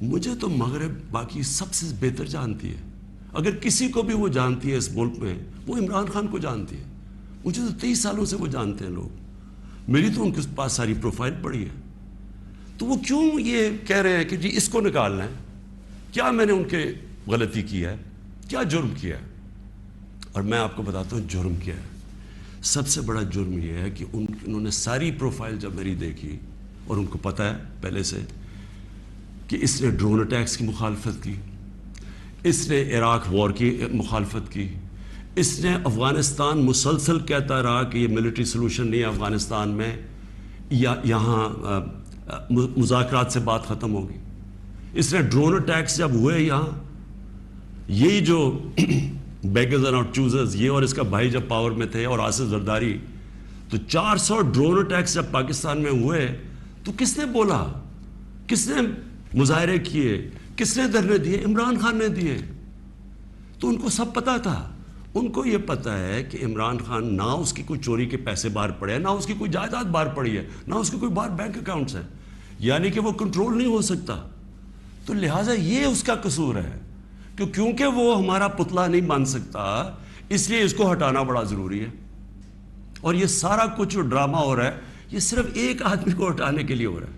مجھے تو مغرب باقی سب سے بہتر جانتی ہے. اگر کسی کو بھی وہ جانتی ہے اس ملک میں، وہ عمران خان کو جانتی ہے. مجھے تو 23 سالوں سے وہ جانتے ہیں لوگ. میری تو ان کے پاس ساری پروفائل پڑی ہے. تو وہ کیوں یہ کہہ رہے ہیں کہ جی اس کو نکالنا ہے؟ کیا میں نے ان کے غلطی کی ہے؟ کیا جرم کیا ہے؟ اور میں آپ کو بتاتا ہوں جرم کیا ہے. سب سے بڑا جرم یہ ہے کہ انہوں نے ساری پروفائل جب میری دیکھی، اور ان کو پتہ ہے پہلے سے کہ اس نے ڈرون اٹیکس کی مخالفت کی، اس نے عراق وار کی مخالفت کی، اس نے افغانستان مسلسل کہتا رہا کہ یہ ملٹری سلوشن نہیں ہے افغانستان میں، یا یہاں مذاکرات سے بات ختم ہوگی. اس نے ڈرون اٹیکس جب ہوئے یہاں، یہی جو بیگرز اینڈ آؤٹ چوزرز، یہ اور اس کا بھائی جب پاور میں تھے اور آصف زرداری، تو 400 ڈرون اٹیکس جب پاکستان میں ہوئے تو کس نے بولا؟ کس نے مظاہرے کیے؟ کس نے دھرنے دیے؟ عمران خان نے دیے. تو ان کو سب پتا تھا. ان کو یہ پتا ہے کہ عمران خان نہ اس کی کوئی چوری کے پیسے باہر پڑے ہیں، نہ اس کی کوئی جائیداد باہر پڑی ہے، نہ اس کے کوئی باہر بینک اکاؤنٹس ہیں، یعنی کہ وہ کنٹرول نہیں ہو سکتا. تو لہٰذا یہ اس کا قصور ہے کہ کیونکہ وہ ہمارا پتلا نہیں بن سکتا، اس لیے اس کو ہٹانا بڑا ضروری ہے. اور یہ سارا کچھ جو ڈرامہ ہو رہا ہے، یہ صرف ایک آدمی کو ہٹانے کے لیے ہو رہا ہے.